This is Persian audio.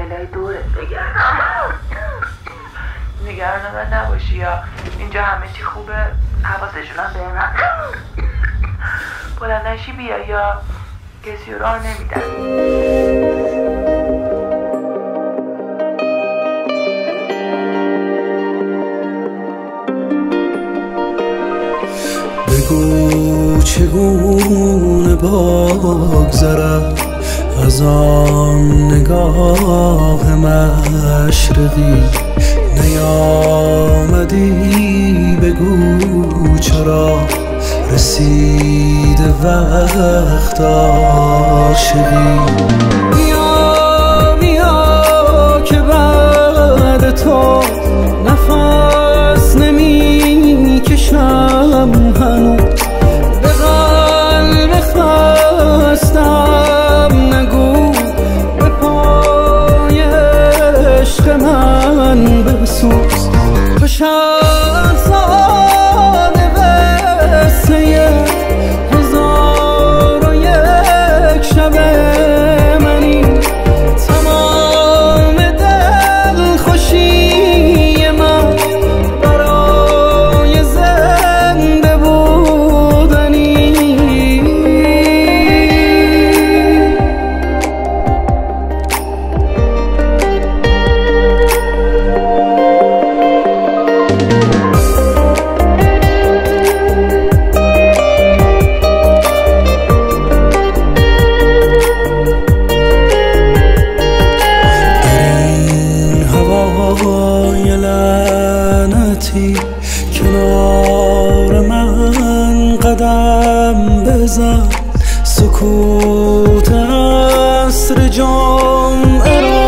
فامیلای دورت بگردم. نگران من نباشی یا اینجا همه چی خوبه، حواسشون هم به من. بلند نشی بیا یا کسی رو راه نمیدن. بگو چگونه بگذرم از آن نگاه مشرقی، نیامدی بگو چرا رسیده وقت عاشقی. بیا بیا که بعد تو نفس نمی کشم هنوز، به قلب خستم نگو به پای عشق من بسوز. تو شهرزاد قصه 1001 شب منی، تمام دلخوشی من برای زنده بودنی. کنار من قدم بزن، سکوت عصر جمعه را